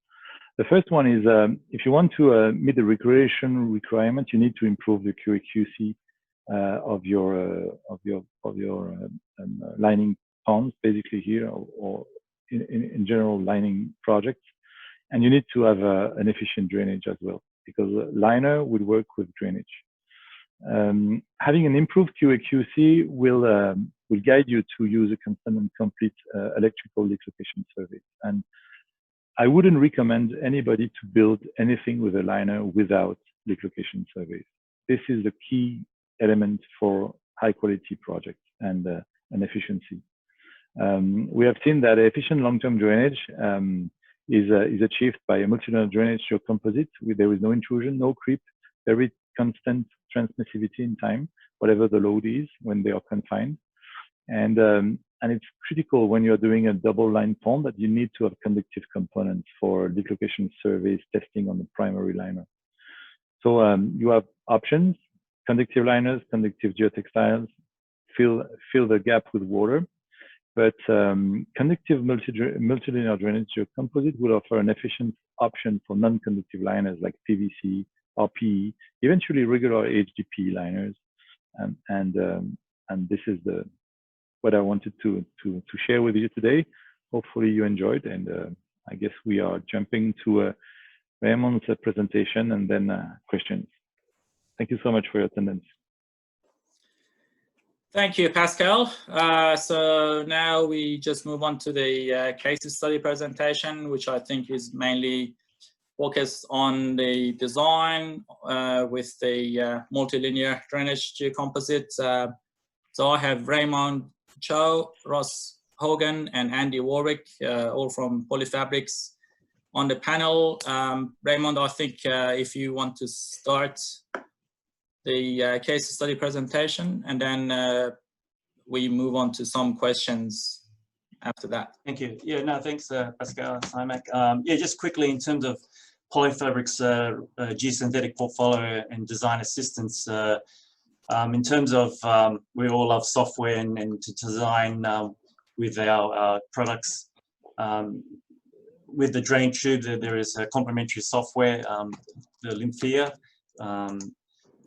The first one is if you want to meet the recreation requirement, you need to improve the QA/QC of your lining ponds, basically here, or in general lining projects. And you need to have an efficient drainage as well, because a liner would work with drainage. Having an improved QA/QC will guide you to use a constant and complete electrical leak location survey. And I wouldn't recommend anybody to build anything with a liner without leak location surveys. This is the key element for high quality projects and efficiency. We have seen that efficient long-term drainage is achieved by a multilinear drainage geocomposite. There is no intrusion, no creep, very constant transmissivity in time, whatever the load is when they are confined. And it's critical when you're doing a double line pond that you need to have conductive components for leak location surveys testing on the primary liner. So you have options: conductive liners, conductive geotextiles, fill the gap with water. But conductive multilinear drainage geocomposite will offer an efficient option for non-conductive liners like PVC or PE, eventually regular HDPE liners. And this is what I wanted to share with you today. Hopefully you enjoyed, and I guess we are jumping to Raymond's presentation and then questions. Thank you so much for your attendance. Thank you, Pascal. So now we just move on to the case study presentation, which I think is mainly focused on the design with the multilinear drainage geocomposites. So I have Raymond Cho, Ross Hogan, and Andy Warwick, all from Polyfabrics on the panel. Raymond, I think if you want to start the case study presentation, and then we move on to some questions after that. Thank you. Yeah, no, thanks, Pascal Saunier. Yeah, just quickly in terms of Polyfabrics geosynthetic portfolio and design assistance. In terms of, we all love software and to design with our products. With the drain tube, there is a complementary software, the Lymphia.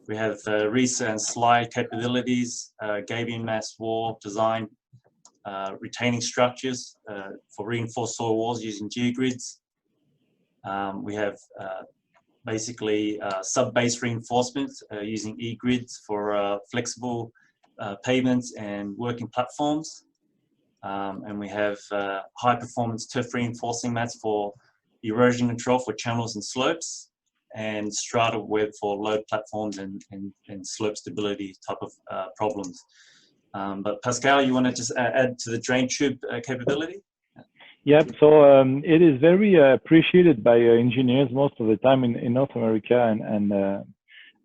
We have RESA and slide capabilities, Gabion mass wall design, retaining structures for reinforced soil walls using geogrids. We have basically sub-base reinforcement using e-grids for flexible pavements and working platforms. And we have high-performance turf reinforcing mats for erosion control for channels and slopes, and Strata web for load platforms and slope stability type of problems. But Pascal, you want to just add to the drain tube capability? Yeah, so it is very appreciated by engineers most of the time in North America, and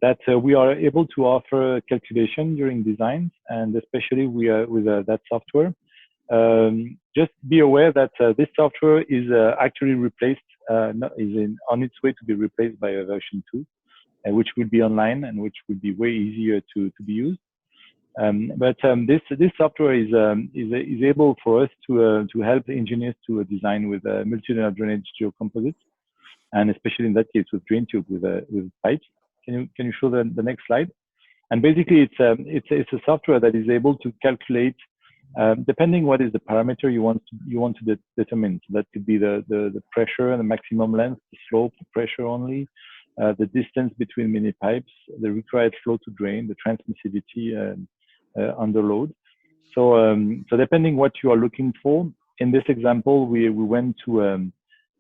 that we are able to offer calculation during designs, and especially with that software. Just be aware that this software is actually replaced, on its way to be replaced by a version 2, which will be online and which will be way easier to be used. But this software is able for us to help engineers to design with multilinear drainage geocomposites, and especially in that case with drain tube with pipes. Can you show the next slide? And basically it's a software that is able to calculate depending what is the parameter you want to determine. So that could be the pressure and the maximum length, the slope, the pressure only, the distance between mini pipes, the required flow to drain, the transmissivity under load. So depending what you are looking for, in this example, we went to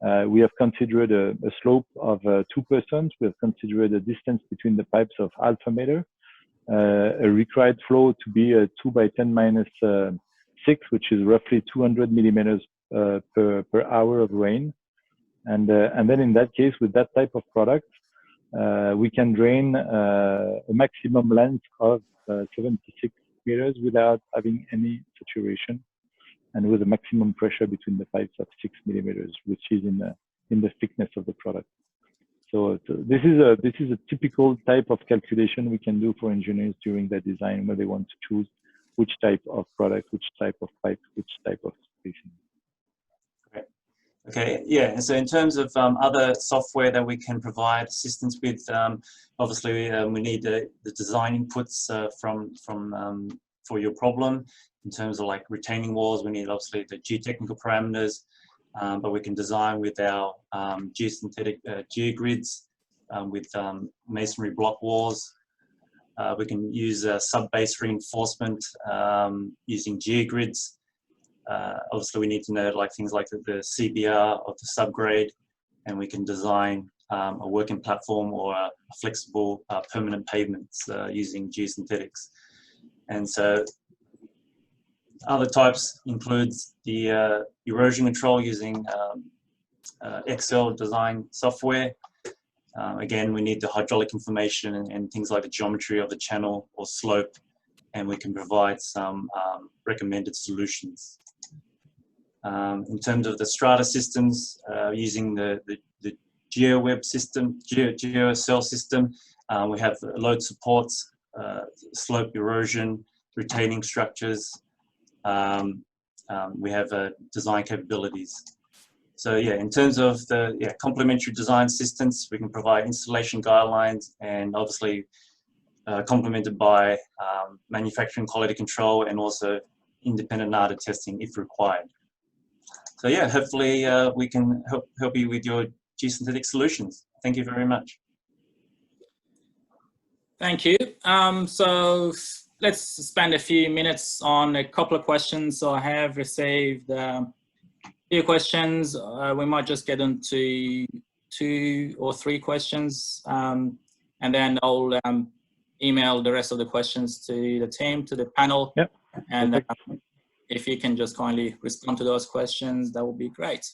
We have considered a slope of 2%. We have considered a distance between the pipes of alpha meter, a required flow to be a 2 by 10 minus 6, which is roughly 200 millimeters per hour of rain. And then in that case, with that type of product, we can drain a maximum length of 76 meters without having any saturation, and with a maximum pressure between the pipes of 6 millimeters, which is in the thickness of the product. So this is a typical type of calculation we can do for engineers during their design, where they want to choose which type of product, which type of pipe, which type of spacing. Great. Okay, yeah, and so in terms of other software that we can provide assistance with, obviously we need the design inputs for your problem. In terms of like retaining walls, we need obviously the geotechnical parameters, but we can design with our geosynthetic geogrids, with masonry block walls. We can use sub-base reinforcement using geogrids. Obviously, we need to know like things like the CBR of the subgrade, and we can design a working platform or a flexible permanent pavements using geosynthetics. And so other types includes the erosion control using Excel design software. Again, we need the hydraulic information and things like the geometry of the channel or slope, and we can provide some recommended solutions. In terms of the Strata systems, using the GeoWeb system, GeoCell system, we have load supports, slope erosion, retaining structures. We have design capabilities. So yeah, in terms of the complementary design assistance, we can provide installation guidelines, and obviously complemented by manufacturing quality control and also independent NADA testing if required. So yeah, hopefully we can help you with your geosynthetic solutions. Thank you very much. Thank you. So let's spend a few minutes on a couple of questions. So I have received a few questions. We might just get into 2 or 3 questions, and then I'll email the rest of the questions to the team, to the panel. Yep. And if you can just kindly respond to those questions, that would be great.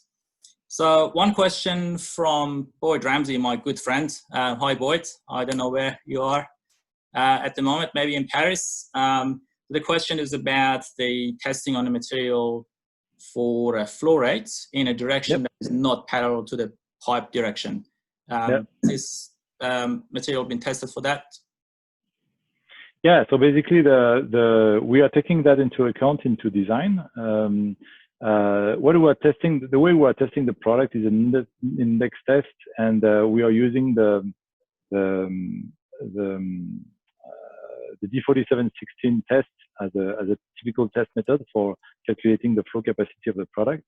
So one question from Boyd Ramsey, my good friend. Hi, Boyd. I don't know where you are at the moment, maybe in Paris. The question is about the testing on the material for a flow rate in a direction that is not parallel to the pipe direction. This material been tested for that? Yeah, so basically we are taking that into account into design. What we are testing, the way we are testing the product is an index test, and we are using the D4716 test as a typical test method for calculating the flow capacity of the product.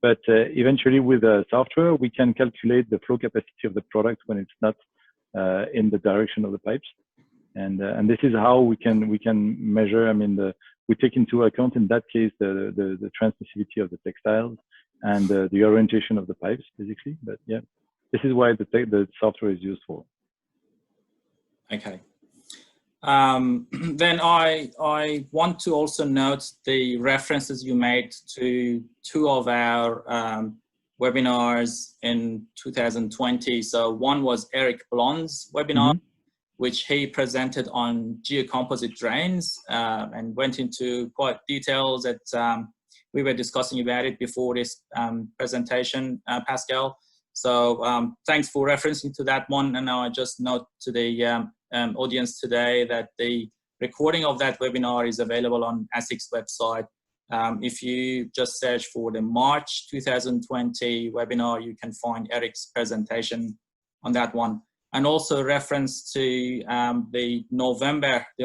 But eventually, with the software, we can calculate the flow capacity of the product when it's not in the direction of the pipes. And this is how we can measure. I mean, we take into account in that case the transmissivity of the textiles and the orientation of the pipes, basically. But yeah, this is why the software is used for. Okay. Then I want to also note the references you made to 2 of our webinars in 2020. So one was Eric Blond's webinar, which he presented on geocomposite drains and went into quite details that we were discussing about it before this presentation, Pascal. So thanks for referencing to that one. And now I just note to the audience today that the recording of that webinar is available on ACIGS website. If you just search for the March 2020 webinar, you can find Eric's presentation on that one. And also reference to the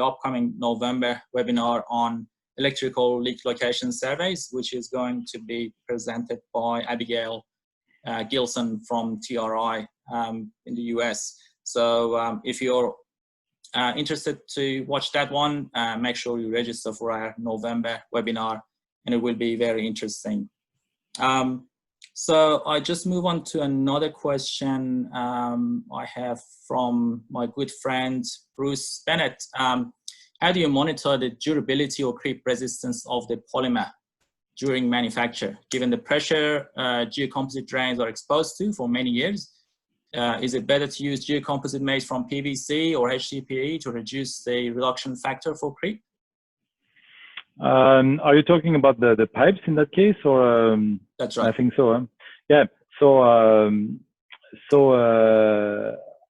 upcoming November webinar on electrical leak location surveys, which is going to be presented by Abigail Gilson from TRI in the US. So if you're interested to watch that one, make sure you register for our November webinar, and it will be very interesting. So I just move on to another question I have from my good friend, Bruce Bennett. How do you monitor the durability or creep resistance of the polymer during manufacture? Given the pressure geocomposite drains are exposed to for many years, is it better to use geocomposite made from PVC or HDPE to reduce the reduction factor for creep? Are you talking about the pipes in that case, or? That's right. I think so. Yeah. So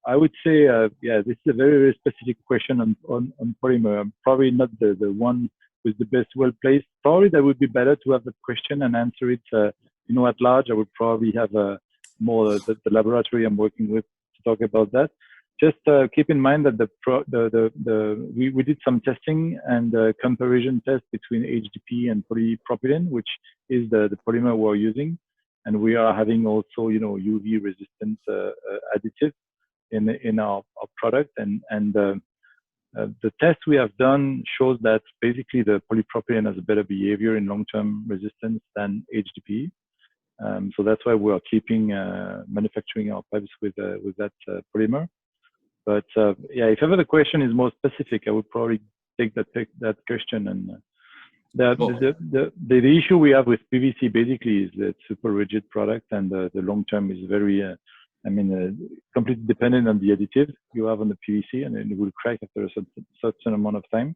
I would say, yeah, this is a very, very specific question on polymer. I'm probably not the one who's the best well placed. Probably that would be better to have the question and answer it, you know, at large. I would probably have more the laboratory I'm working with to talk about that. Just keep in mind that we did some testing and comparison test between HDPE and polypropylene, which is the polymer we're using, and we are having also, you know, UV resistant additive in our product, and the test we have done shows that basically the polypropylene has a better behavior in long-term resistance than HDPE. So that's why we are keeping manufacturing our pipes with that polymer. But yeah, if ever the question is more specific, I would probably take that question. And the issue we have with PVC basically is that it's super rigid product, and the long term is very, I mean, completely dependent on the additive you have on the PVC, and it will crack after a certain amount of time.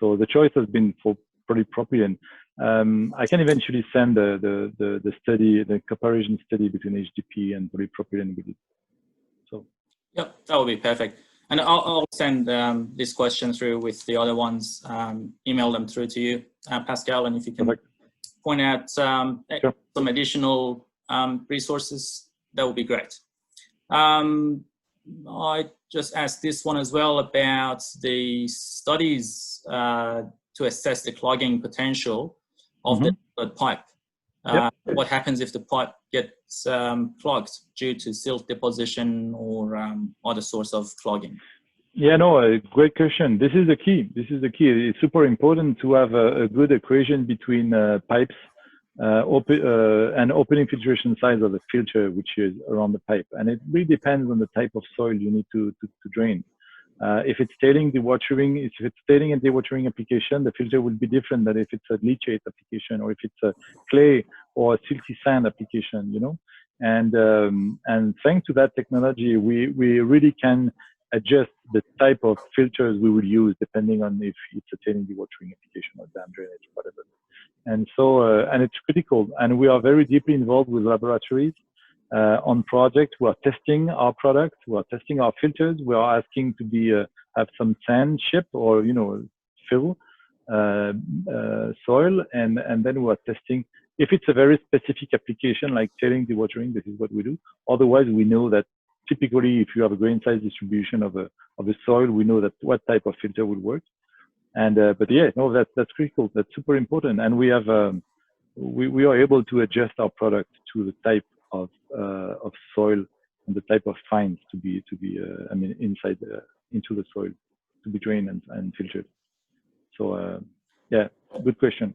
So the choice has been for polypropylene. I can eventually send the study, the comparison study between HDPE and polypropylene with it. So. Yep, that would be perfect. And I'll send this question through with the other ones, email them through to you, Pascal, and if you can point out some additional resources, that would be great. I just asked this one as well about the studies to assess the clogging potential of the pipe. What happens if the pipe gets clogged due to silt deposition or other source of clogging? Yeah, no, a great question. This is the key. This is the key. It's super important to have a good equation between pipes and opening filtration size of the filter, which is around the pipe. And it really depends on the type of soil you need to drain. If it's tailing dewatering, if it's tailing and dewatering application, the filter will be different than if it's a leachate application, or if it's a clay or a silty sand application, you know. And thanks to that technology, we really can adjust the type of filters we will use depending on if it's a tailing dewatering application or dam drainage, whatever. And so, and it's critical. And we are very deeply involved with laboratories on projects. We are testing our products. We are testing our filters. We are asking to be have some sand chip or, you know, fill soil, and then we are testing. If it's a very specific application like tailing dewatering, this is what we do. Otherwise, we know that typically, if you have a grain size distribution of a soil, we know that what type of filter would work. And but yeah, no, that's critical. That's super important. And we have we are able to adjust our product to the type of soil and the type of fines to be I mean, inside into the soil to be drained and filtered. So yeah, good question.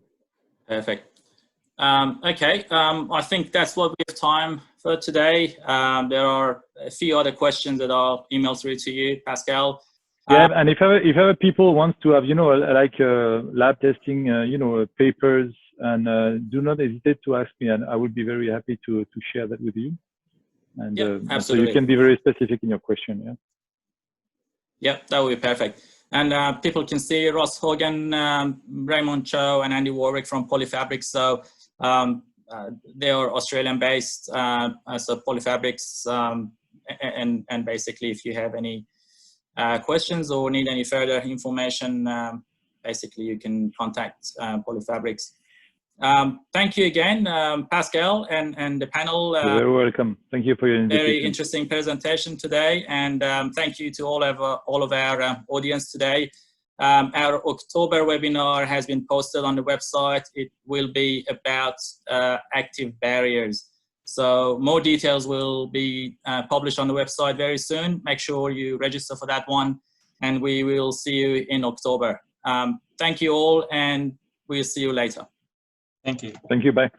Perfect. Okay, I think that's what we have time for today. There are a few other questions that I'll email through to you, Pascal. Yeah, and if ever people want to have, you know, like lab testing, you know, papers, and do not hesitate to ask me, and I would be very happy to share that with you. And absolutely. So you can be very specific in your question. Yeah. Yeah, that would be perfect. And people can see Ross Hogan, Raymond Cho, and Andy Warwick from Polyfabrics. So they are Australian-based, so Polyfabrics, and basically, if you have any questions or need any further information, basically you can contact Polyfabrics. Thank you again, Pascal, and the panel. You're very welcome. Thank you for your invitation. Very interesting presentation today, and thank you to all of our audience today. Our October webinar has been posted on the website. It will be about active barriers. So more details will be published on the website very soon. Make sure you register for that one, and we will see you in October. Thank you all, and we'll see you later. Thank you. Thank you. Bye.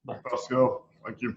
Bye. Pascal, thank you.